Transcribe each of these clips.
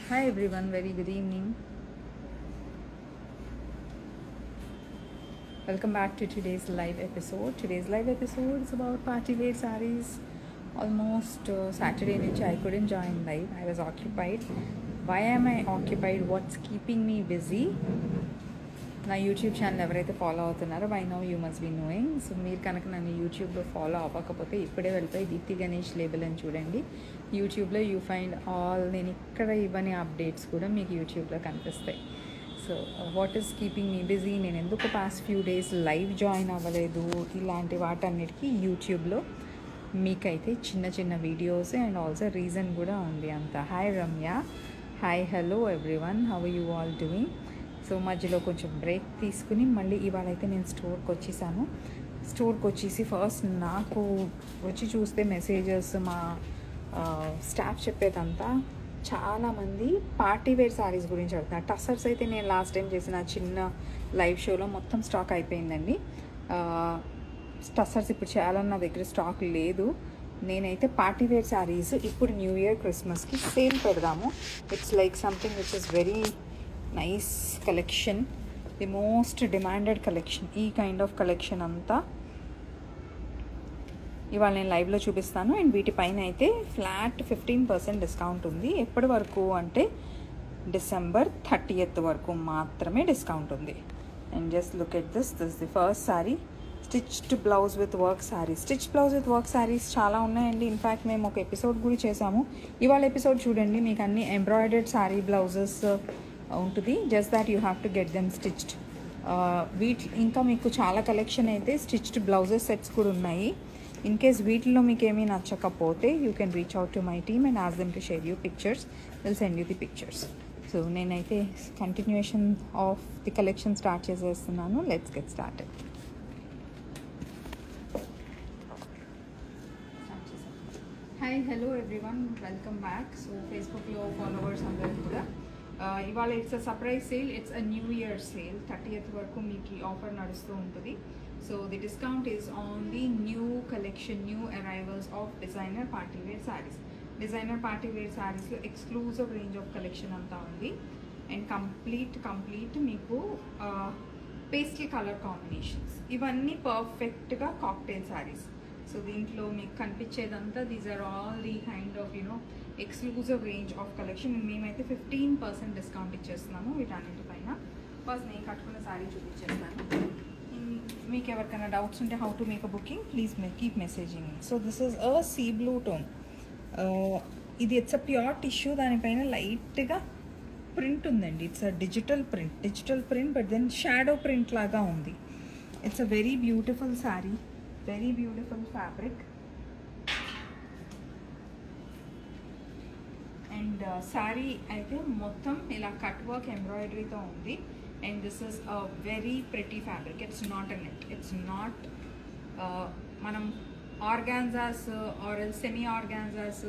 Hi everyone, very good evening. Welcome back to today's live episode. Today's live episode is about party wear sarees. Almost Saturday night I couldn't join live. I was occupied. Why am I occupied? What's keeping me busy? నా YouTube channel ఎవరైతే follow అవుతున్నారో by now you must be knowing. So మీరు కనుక నన్ను యూట్యూబ్లో follow అవ్వకపోతే ఇప్పుడే వెళ్ళిపోయి దీప్తి గణేష్ లేబుల్ అని చూడండి. యూట్యూబ్లో యూ ఫైండ్ ఆల్ నేను ఇక్కడ ఇవ్వని అప్డేట్స్ కూడా మీకు యూట్యూబ్లో కనిపిస్తాయి. So what is keeping me busy, నేను ఎందుకు past few days live join అవ్వలేదు, ఇలాంటి వాటన్నిటికీ యూట్యూబ్లో మీకైతే చిన్న చిన్న వీడియోస్ అండ్ ఆల్సో రీజన్ కూడా ఉంది అంత. Hi Ramya, hi hello everyone, how you all doing? So మధ్యలో కొంచెం బ్రేక్ తీసుకుని మళ్ళీ ఇవాళ అయితే నేను స్టోర్కి వచ్చేసాను. స్టోర్కి వచ్చేసి ఫస్ట్ నాకు వచ్చి చూస్తే మెసేజెస్ మా స్టాఫ్ చెప్పేదంతా చాలామంది పార్టీ వేర్ శారీస్ గురించి అడుగుతున్నారు. టస్సర్స్ అయితే నేను లాస్ట్ టైం చేసిన చిన్న లైవ్ షోలో మొత్తం స్టాక్ అయిపోయిందండి. టస్సర్స్ ఇప్పుడు చాలా నా దగ్గర స్టాక్ లేదు. నేనైతే పార్టీ వేర్ శారీస్ ఇప్పుడు న్యూ ఇయర్ క్రిస్మస్కి సేల్ పెడదాము. It's like something which is very nice collection, the most demanded collection. ఈ కైండ్ ఆఫ్ కలెక్షన్ అంతా ఇవాళ నేను లైవ్లో చూపిస్తాను. అండ్ వీటిపైన అయితే ఫ్లాట్ 15% డిస్కౌంట్ ఉంది. ఎప్పటి వరకు అంటే డిసెంబర్ 30th వరకు మాత్రమే డిస్కౌంట్ ఉంది. And just look at this the first sari, stitched blouse with work saris. Stitch blouse with work saris చాలా ఉన్నాయండి. ఇన్ఫ్యాక్ట్ మేము ఒక ఎపిసోడ్ కూడా చేసాము. ఇవాళ ఎపిసోడ్ చూడండి, మీకు అన్ని ఎంబ్రాయిడర్డ్ శారీ బ్లౌజెస్ ఉంటుంది. Just that you have to get them stitched. ఇంకా మీకు చాలా కలెక్షన్ అయితే స్టిచ్డ్ బ్లౌజెస్ సెట్స్ కూడా ఉన్నాయి. ఇన్ కేస్ వీటిలో మీకు ఏమీ నచ్చకపోతే you can reach out to my team and ask them to share you pictures. Will send you the pictures. So నేనైతే continuation of the collection start చేసేస్తున్నాను. Let's get started. Hi hello everyone, welcome back. So ఫేస్బుక్లో followers అందరూ కూడా ఇవాళ it's a surprise sale, it's a new year sale. 30th వరకు మీకు ఈ offer నడుస్తూ ఉంటుంది. So the discount is on the new collection, new arrivals of designer party wear saris. Designer party wear శారీస్లో ఎక్స్క్లూజివ్ రేంజ్ ఆఫ్ కలెక్షన్ అంతా ఉంది. And complete మీకు pastel colour combinations, ఇవన్నీ పర్ఫెక్ట్గా కాక్టైల్ శారీస్. సో దీంట్లో మీకు కనిపించేదంతా these are all the kind of exclusive range of collection. మేమైతే 15% డిస్కౌంట్ ఇచ్చేస్తున్నాము వీటన్నిటిపైన. ఫస్ట్ నేను కట్టుకున్న శారీ చూపించేస్తాను. మీకు ఎవరికైనా డౌట్స్ ఉంటే how to make a booking, please keep messaging. So this is a sea blue tone. ఇది ఇట్స్ అ ప్యూర్ టిష్యూ, దానిపైన లైట్గా ప్రింట్ ఉందండి. It's a digital print but then shadow print లాగా ఉంది. It's a very beautiful sari, very beautiful fabric. And sari అయితే మొత్తం ఇలా cut work ఎంబ్రాయిడరీతో ఉంది. And this is a very pretty fabric. It's not a net, it's not మనం organzas are semi organzas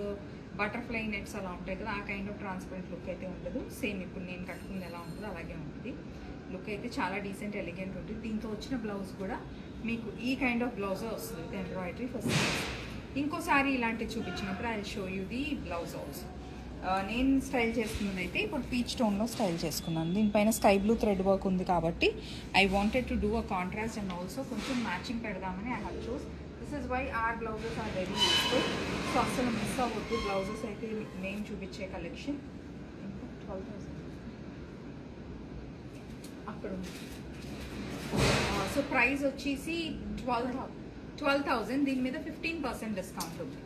butterfly nets అలా ఉంటాయి కదా, ఆ కైండ్ ఆఫ్ ట్రాన్స్పరెంట్ లుక్ అయితే ఉండదు. సేమ్ ఇప్పుడు నేను కట్టుకుంది ఎలా ఉంటుందో అలాగే ఉంటుంది. లుక్ అయితే చాలా డీసెంట్ ఎలిగెంట్ ఉంటుంది. దీంతో వచ్చిన బ్లౌజ్ కూడా మీకు ఈ కైండ్ ఆఫ్ బ్లౌజే వస్తుంది విత్ ఎంబ్రాయిడరీ. ఫస్ట్ ఇంకోసారి ఇలాంటివి చూపించినప్పుడు I show you the blouse also. నేను స్టైల్ చేసుకున్నది అయితే ఇప్పుడు పీచ్ టోన్లో స్టైల్ చేసుకున్నాను. దీనిపైన స్కై బ్లూ థ్రెడ్ వర్క్ ఉంది కాబట్టి I wanted to do a contrast and also కొంచెం మ్యాచింగ్ పెడదామని I have choose. This is why are blouses are very useful. So అసలు మిస్ అవ్వద్దు. బ్లౌజెస్ అయితే నేను చూపించే కలెక్షన్ 12,000 అక్కడ ఉంది. సో ప్రైస్ వచ్చేసి 12,000. దీని మీద 15% డిస్కౌంట్ ఉంది.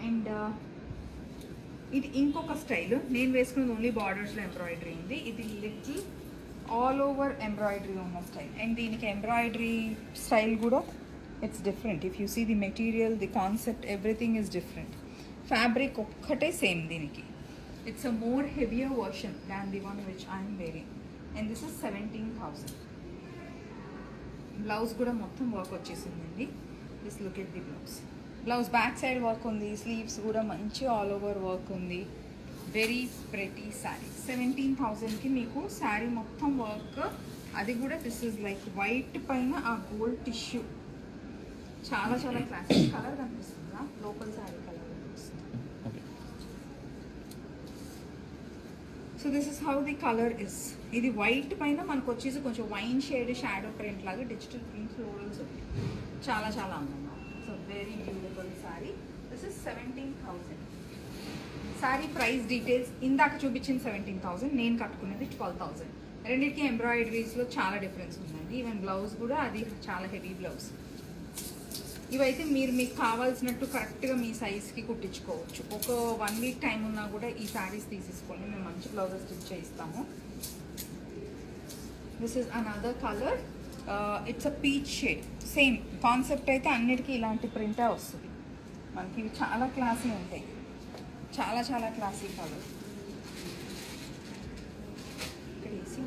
అండ్ ఇది ఇంకొక స్టైల్, నేను వేసుకున్నది ఓన్లీ బార్డర్స్లో ఎంబ్రాయిడరీ ఉంది. ఇది లిటిల్ ఆల్ ఓవర్ ఎంబ్రాయిడరీ ఉన్న స్టైల్. అండ్ దీనికి ఎంబ్రాయిడరీ స్టైల్ కూడా it's different. If you see the material, the concept, everything is different. Fabric ఒక్కటే సేమ్ దీనికి. It's a more heavier version than the one which I'm wearing. And this is 17,000. Blouse కూడా మొత్తం work వచ్చేసిందండి. This look at the blouse back side work ఉంది, sleeves కూడా మంచి all over work ఉంది. Very pretty sari. 17,000కి మీకు శారీ మొత్తం వర్క్, అది కూడా దిస్ ఇస్ లైక్ వైట్ పైన ఆ గోల్డ్ టిష్యూ. చాలా చాలా క్లాసిక్ కలర్ కనిపిస్తుందా, లోపల శారీ కలర్ కనిపిస్తుంది. So this is how the colour is. ఇది వైట్ పైన మనకు వచ్చేసి కొంచెం వైన్ షేడ్ షాడో ప్రింట్ లాగా డిజిటల్ ప్రింట్ ఫ్లోరల్స్ ఉంది. చాలా చాలా అందంగా. So very beautiful sorry. This is 17,000. Sorry price details ఇందాక చూపించింది 17,000, నేను కట్టుకున్నది 12,000. రెండింటికి ఎంబ్రాయిడరీస్లో చాలా డిఫరెన్స్ ఉందండి. ఈవెన్ బ్లౌజ్ కూడా అది చాలా హెవీ బ్లౌజ్. ఇవైతే మీకు కావాల్సినట్టు కరెక్ట్గా మీ సైజ్కి కుట్టించుకోవచ్చు. ఒక 1 వీక్ టైం ఉన్నా కూడా ఈ శారీస్ తీసేసుకోండి, మేము మంచి బ్లౌజెస్ స్టిచ్ చేయిస్తాము. This is another colour. It's a peach shade. Same concept అయితే అన్నిటికీ ఇలాంటి ప్రింటే వస్తుంది మనకి. ఇవి చాలా క్లాసీ ఉంటాయి, చాలా చాలా క్లాసీ కలర్. ఇక్కడ AC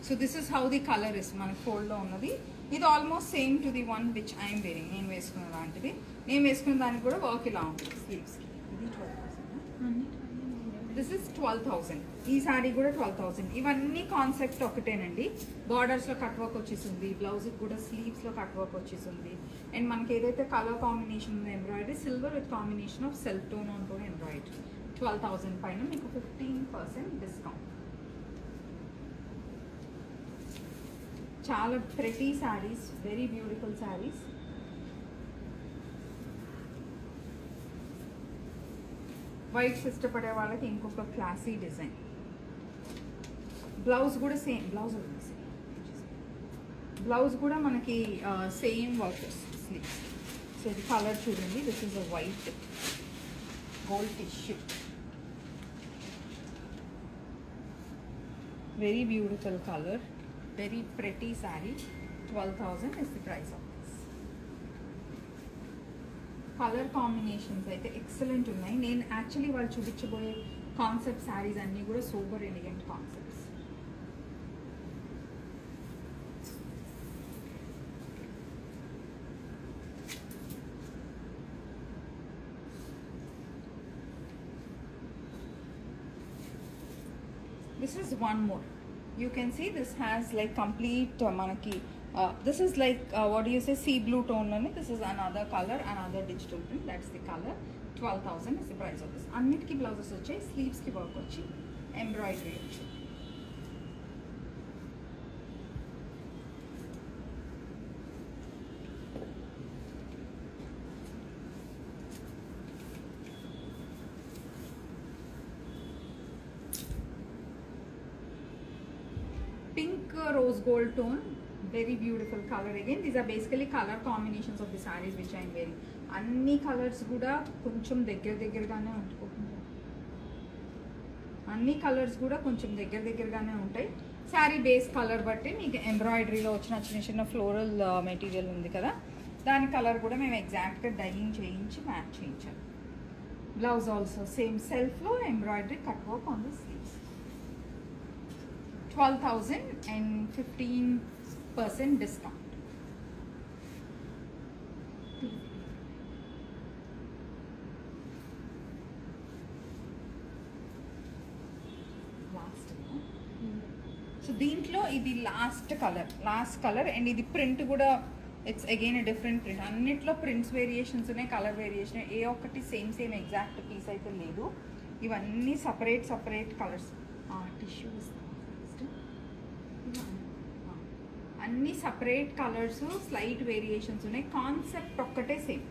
so this is how the colour is. మనకి ఫోల్డ్లో ఉన్నది ఇది almost same to the one which I'm wearing. నేను వేసుకున్న లాంటిది. నేను వేసుకున్న దానికి కూడా వర్క్ ఇలా ఉంటుంది స్లీవ్స్కి. ఇది 12,000. This is 12,000. ఈ సారీ కూడా 12,000. ఇవన్నీ కాన్సెప్ట్ ఒకటేనండి. బార్డర్స్లో కట్ వర్క్ వచ్చేసింది, బ్లౌజ్కి కూడా స్లీవ్స్లో కట్ వర్క్ వచ్చేసింది. అండ్ మనకి ఏదైతే కలర్ కాంబినేషన్ ఉందో embroidery silver with combination of self tone on tone embroidery. 12,000 పైన మీకు 15% డిస్కౌంట్. చాలా pretty saris, very beautiful saris. Whites ఇష్టపడే వాళ్ళకి ఇంకొక క్లాసీ డిజైన్. బ్లౌజ్ కూడా సేమ్. బ్లౌజ్ కూడా మనకి సేమ్ వర్క్ వస్తుంది స్లీవ్స్. సో ఇది కలర్ చూడండి. This is a white gold tissue. Very beautiful colour, very pretty sari. 12,000 is the price of this. Colour combinations అయితే ఎక్సలెంట్ ఉన్నాయి. నేను యాక్చువల్లీ వాళ్ళు చూపించబోయే కాన్సెప్ట్ శారీస్ అన్నీ కూడా super elegant concepts. This is one more. You can see this has like complete manaki. This is like what do you say, sea blue tone lone. This is another color, another digital print. That's the color. 12,000 is the price of this. Annitiki blouses vachayi, sleeves ki work vachi, embroidery vachi. Pink rose gold tone, very beautiful color again. These are basically color combinations of the sarees which I am wearing. అన్ని colours కూడా కొంచెం దగ్గరగానే ఉంటుకుంటాయి. అన్ని colours కూడా కొంచెం దగ్గరగానే ఉంటాయి. Sari base colour బట్టి మీకు ఎంబ్రాయిడరీలో వచ్చిన చిన్న ఫ్లోరల్ మెటీరియల్ ఉంది కదా, దాని కలర్ కూడా మేము ఎగ్జాక్ట్గా డైయింగ్ చేయించి మ్యాచ్ చేయించాం. బ్లౌజ్ ఆల్సో సేమ్ సెల్ఫ్లో embroidery cut work on the sleeves. 12,000 and 15% discount. So దీంట్లో ఇది లాస్ట్ కలర్ అండ్ ఇది ప్రింట్ కూడా ఇట్స్ అగైన్ డిఫరెంట్ ప్రింట్. అన్నిట్లో ప్రింట్స్ వేరియేషన్స్ ఉన్నాయి, కలర్ వేరియేషన్. ఏ ఒక్కటి సేమ్ ఎగ్జాక్ట్ పీస్ అయితే లేదు. ఇవన్నీ సపరేట్ కలర్స్. టిష్యూస్ అన్ని సపరేట్ కలర్స్, స్లైట్ వేరియేషన్స్ ఉన్నాయి. కాన్సెప్ట్ ఒక్కటే సేమ్.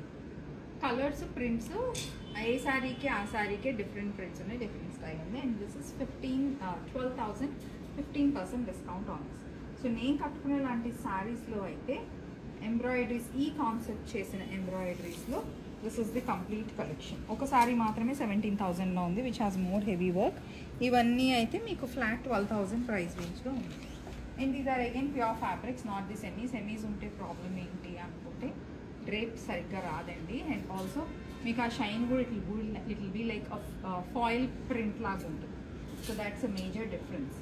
కలర్స్, ప్రింట్స్ ఏ శారీకి ఆ శారీకే డిఫరెంట్ ప్రింట్స్ ఉన్నాయి, డిఫరెంట్ స్టైల్ ఉంది. And this is 12,000, 15% discount on this. So నేను కట్టుకునే లాంటి శారీస్లో అయితే ఎంబ్రాయిడరీస్, ఈ కాన్సెప్ట్ చేసిన ఎంబ్రాయిడరీస్లో this is the complete collection. ఒక శారీ మాత్రమే 17,000లో ఉంది, which has more heavy work. ఇవన్నీ అయితే మీకు ఫ్లాట్ 12,000 ప్రైస్ రేంజ్లో ఉంది. And these are again pure fabrics, not the semis ఉంటే ప్రాబ్లమ్ ఏంటి అనుకుంటే డ్రేప్ సరిగ్గా రాదండి. అండ్ ఆల్సో మీకు ఆ షైన్ కూడా it will be like foil print లాగా ఉంటుంది. So that's a major difference.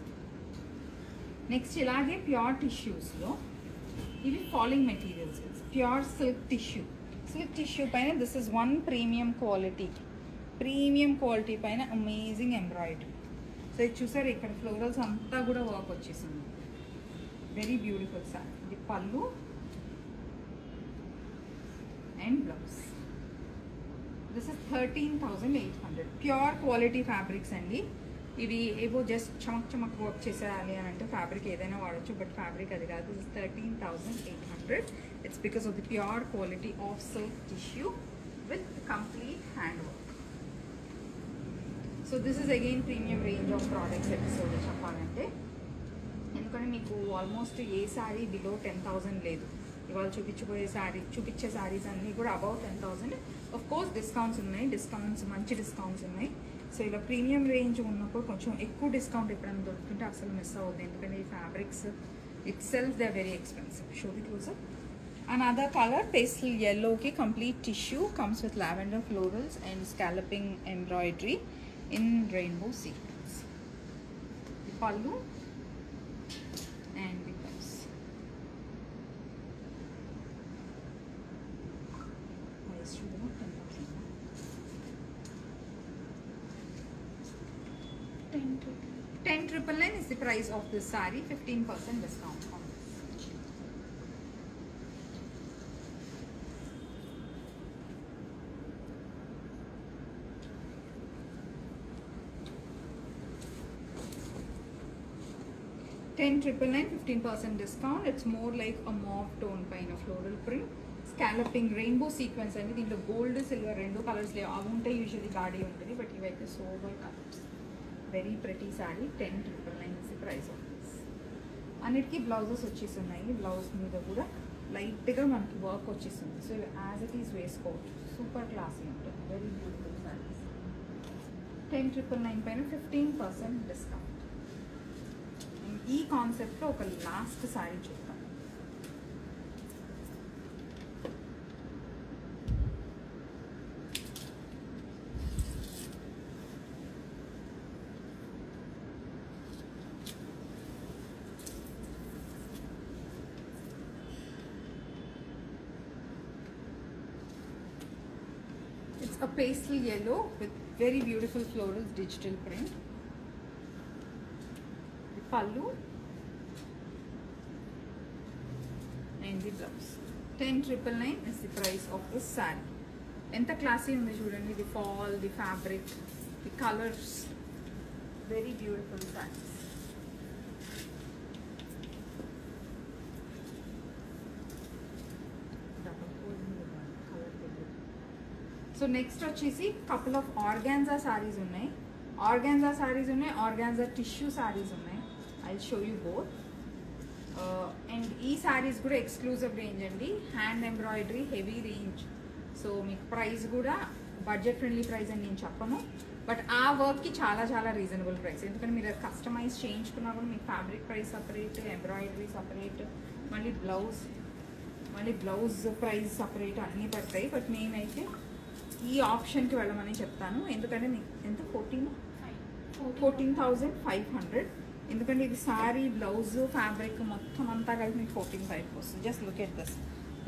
Next ఇలాగే ప్యూర్ టిష్యూస్లో ఇవి falling materials, pure silk tissue పైన this is one premium quality పైన అమేజింగ్ ఎంబ్రాయిడరీ. సో ఇది చూసారు, ఇక్కడ ఫ్లోరల్స్ అంతా కూడా వర్క్ వచ్చేసింది. Very beautiful sir. ఇది pallu, and blouse. This is 13,800. Pure quality fabrics అండి ఇవి. ఏవో జస్ట్ చమక్ చమక్ వర్క్ చేసేయాలి అని అంటే ఫ్యాబ్రిక్ ఏదైనా వాడచ్చు, బట్ ఫ్యాబ్రిక్ అది కాదు. This is 13,800. It's because of the pure quality of silk tissue with complete hand work. So this is again premium range of products episode చెప్పాలంటే, ఎందుకంటే మీకు ఆల్మోస్ట్ ఏ శారీ బిలో 10,000 లేదు. ఇవాళ చూపించే శారీస్ అన్నీ కూడా అబౌవ్ 10,000. ఆఫ్ కోర్స్ డిస్కౌంట్స్ ఉన్నాయి, మంచి డిస్కౌంట్స్ ఉన్నాయి. సో ఇలా ప్రీమియం రేంజ్ ఉన్నప్పుడు కొంచెం ఎక్కువ డిస్కౌంట్ ఎప్పుడైనా దొరుకుతుంటే అసలు మిస్ అవుతుంది, ఎందుకంటే ఈ fabrics itself they are very expensive. Show the closer. Another color, pastel yellow ki complete tissue, comes with lavender florals and scalloping embroidery in rainbow sequins. The pallu and the blouse. Price should be 10,000. 10,999 is the price of this saree. 15% discount on this. $10,999, 15% discount. It's more like a mauve tone kind of floral print. Scalloping rainbow sequence and దీంట్లో gold silver రెండు colours లేవు, అవి ఉంటాయి usually గాడి ఉంటుంది, but ఇవైతే sober colours. Very pretty sari. 10,999 is the price of this. అన్నిటికీ blouses వచ్చేస్తున్నాయి. బ్లౌజ్ మీద కూడా లైట్గా మనకి వర్క్ వచ్చేస్తుంది. సో యాజ్ ఇట్ ఈస్ వేసుకోవచ్చు. సూపర్ క్లాసీ ఉంటుంది. Very beautiful saris. 10,999 పైన 15% డిస్కౌంట్. ఈ కాన్సెప్ట్లో ఒక లాస్ట్ శారీ చూద్దాం. It's a pastel yellow with very beautiful florals, digital print. The pallu and the blouse. 10,999 is the price of this saree. ఎంత classy ఉంది చూడండి. The fall, the fabric, the colours, very beautiful saris. So next వచ్చేసి couple of organza saris ఉన్నాయి. Organza tissue saris ఉన్నాయి. I show you both. And ఈ శారీస్ కూడా exclusive range అండి. Hand embroidery, heavy range. So మీకు ప్రైస్ కూడా బడ్జెట్ ఫ్రెండ్లీ ప్రైస్ అని నేను చెప్పను, బట్ ఆ వర్క్కి చాలా చాలా రీజనబుల్ ప్రైస్. ఎందుకంటే మీరు కస్టమైజ్ చేయించుకున్నా కూడా మీకు fabric price separate, embroidery separate, మళ్ళీ బ్లౌజ్ ప్రైస్ సపరేట్ అన్నీ పడతాయి. బట్ నేనైతే ఈ ఆప్షన్కి వెళ్ళమని చెప్తాను. ఎందుకంటే మీకు ఎంత 14,500. ఎందుకంటే ఇది శారీ, బ్లౌజ్, ఫ్యాబ్రిక్ మొత్తం అంతా కలిపి మీకు 14,500 వస్తుంది. Just look at this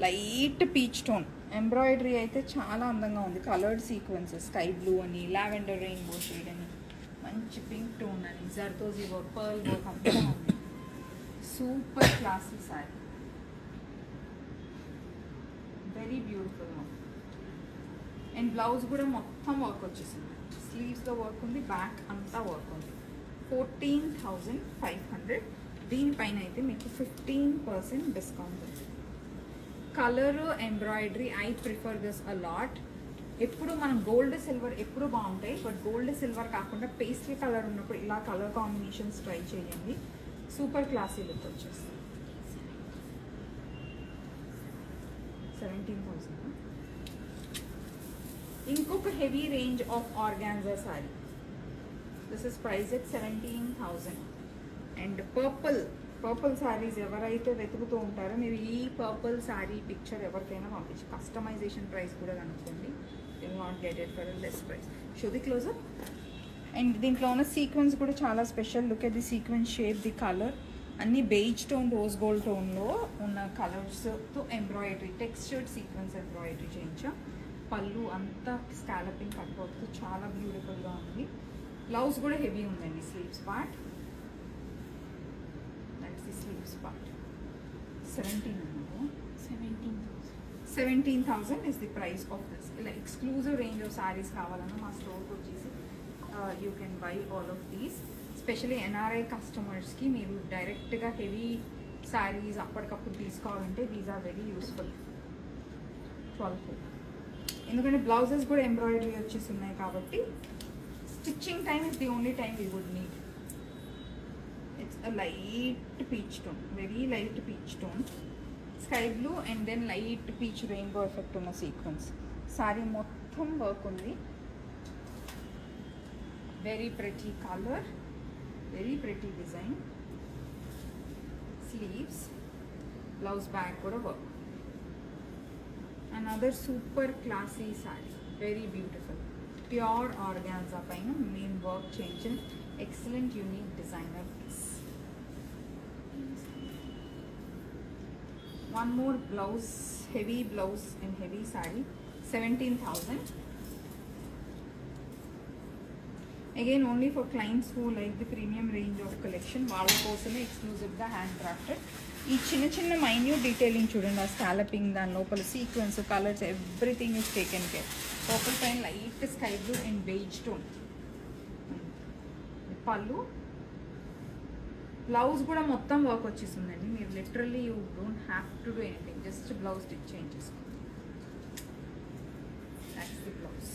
light peach tone embroidery అయితే చాలా అందంగా ఉంది. కలర్డ్ సీక్వెన్సెస్, స్కై బ్లూ అని, లావెండర్ రెయిన్బో షేడ్ అని, మంచి పింక్ టోన్ అని, జర్దోజీ వర్క్, పర్ల్ వర్క్ అంతా ఉంది. Super classy sari. Very beautiful. And blouse కూడా మొత్తం వర్క్ వచ్చేసింది. స్లీవ్స్లో వర్క్ ఉంది, బ్యాక్ అంతా వర్క్ ఉంది. 14,500. దీనిపైన అయితే మీకు 15% డిస్కౌంట్ ఉంది. Colour, embroidery, I prefer this a lot. ఎప్పుడు మనం గోల్డ్ సిల్వర్ ఎప్పుడు బాగుంటాయి, బట్ గోల్డ్ సిల్వర్ కాకుండా పేస్ట్రీ కలర్ ఉన్నప్పుడు ఇలా కలర్ కాంబినేషన్స్ ట్రై చేయండి. సూపర్ క్లాసీ లుక్ వచ్చేస్తుంది. 17,000. ఇంకొక heavy range of organza sari. This is price at 17,000. And purple saris ఎవరైతే వెతుకుతూ ఉంటారో మీరు ఈ పర్పుల్ శారీ పిక్చర్ ఎవరికైనా పంపించి కస్టమైజేషన్ ప్రైస్ కూడా కనుక్కోండి. You will not get it for less price. Show the closer. And దీంట్లో ఉన్న సీక్వెన్స్ కూడా చాలా special. Look at the sequence shape, the colour అన్ని బేజ్ టోన్, రోజ్ గోల్డ్ టోన్లో ఉన్న కలర్స్తో ఎంబ్రాయిడరీ, టెక్స్చర్డ్ సీక్వెన్స్ ఎంబ్రాయిడరీ చేయించా. పళ్ళు అంతా స్కాలపింగ్ కట్వర్క్తో చాలా బ్యూటిఫుల్గా ఉంది. బ్లౌజ్ కూడా హెవీ ఉందండి. Sleeves part, that's the sleeves part. 17,000. 17,000 is the price of this. ఇలా ఎక్స్క్లూజివ్ రేంజ్ ఆఫ్ సారీస్ కావాలన్నా మా స్టోర్కి వచ్చేసి you can buy all of these. Especially NRI కస్టమర్స్కి మీరు డైరెక్ట్గా హెవీ శారీస్ అప్పటికప్పుడు తీసుకోవాలంటే దీస్ ఆర్ వెరీ యూస్ఫుల్. 12. ఎందుకంటే బ్లౌజెస్ కూడా ఎంబ్రాయిడరీ వచ్చేసి ఉన్నాయి కాబట్టి stitching time is the only time we would need. It's a light peach tone, very light peach tone, sky blue and then light peach rainbow effect ఉన్న sequence. Sari మొత్తం work ఉంది. Very pretty colour, very pretty design. Sleeves, blouse back కూడా work. Another super classy saree, very beautiful, pure organza paina main work change, excellent unique designer piece. One more blouse, heavy blouse in heavy saree, 17,000. Again only for clients who like the premium range of collection, వాళ్ళ కోసమే ఎక్స్క్లూజివ్గా hand crafted. ఈ చిన్న చిన్న minute detailing చూడండి, ఆ scalloping, దాని లోపల sequence, colours, everything is taken care. Purple పైన light sky blue and beige tone. Pallu, blouse కూడా మొత్తం వర్క్ వచ్చేసిందండి. మీరు literally you don't have to do anything, just blouse stitch change చేసుకోండి. That's the blouse.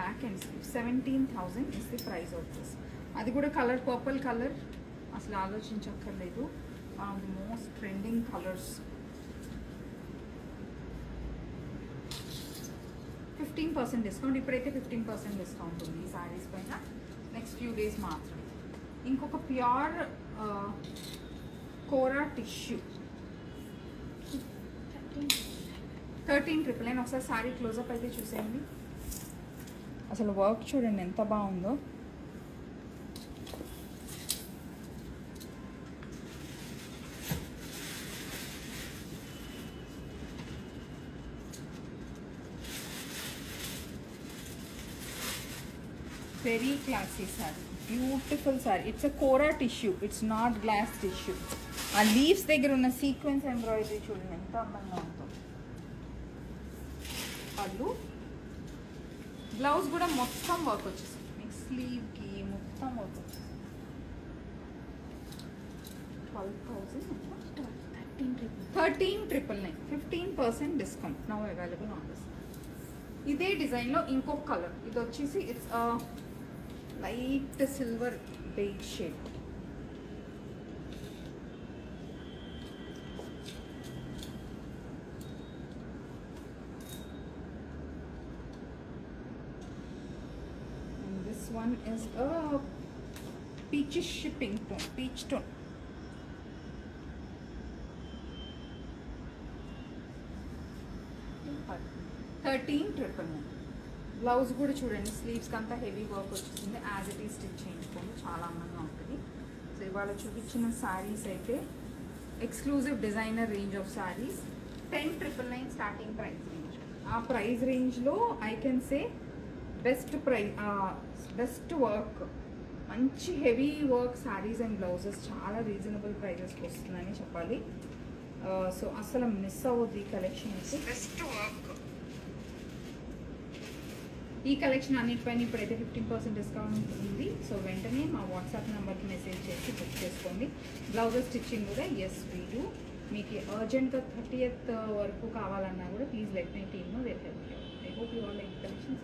Back and sleeve. 17,000 is the price of this. అది కూడా colour purple colour, అసలు ఆలోచించక్కర్లేదు. The most trending colors. 15% discount. ఇప్పుడైతే 15% discount ఉంది ఈ సారీస్ పైన, next few days మాత్రమే. ఇంకొక ప్యూర్ కోరా టిష్యూ 13,999. ఒకసారి సారీ క్లోజప్ అయితే చూసేయండి. అసలు వర్క్ చూడండి ఎంత బాగుందో. Very classy saree, beautiful saree. It's a Kora tissue, it's not glass tissue. ఆ లీవ్స్ దగ్గర ఉన్న సీక్వెన్స్ ఎంబ్రాయిడరీ చూడండి ఎంత అందంగా ఉందో. పళ్ళు, బ్లౌజ్ కూడా మొత్తం వర్క్ వచ్చేసింది. నెక్స్ట్ స్లీవ్కి మొత్తం వర్క్ వచ్చేసింది. 13,999. 15% discount now available on this. ఇదే డిజైన్లో ఇంకొక కలర్, ఇది వచ్చేసి it's light silver beige shade. And this one is a peachish pink tone, peach tone. $13,999. Blouse కూడా చూడండి, స్లీవ్స్కి అంతా హెవీ వర్క్ వచ్చేసింది. యాజ్ ఇట్ ఈస్ స్టిచ్ చేయించుకోండి, చాలా అందంగా ఉంటుంది. సో ఇవాళ చూపించిన శారీస్ అయితే exclusive designer range of saris. 10,999 starting price range. ఆ ప్రైస్ రేంజ్లో I can say best work, మంచి heavy work saris and blouses చాలా రీజనబుల్ ప్రైజెస్కి వస్తుందని చెప్పాలి. సో అసలు మిస్ అవ్వద్దు ఈ కలెక్షన్ అయితే. Best work. ఈ కలెక్షన్ అన్నిటిపైన ఇప్పుడైతే 15% డిస్కౌంట్ ఉంది. సో వెంటనే మా వాట్సాప్ నెంబర్కి మెసేజ్ చేసి బుక్ చేసుకోండి. బ్లౌజెస్ స్టిచ్చింగ్ కూడా ఎస్ వీ డూ. మీకు అర్జెంట్గా 30th వరకు కావాలన్నా కూడా please let my team know, they help you. I hope you all like collections.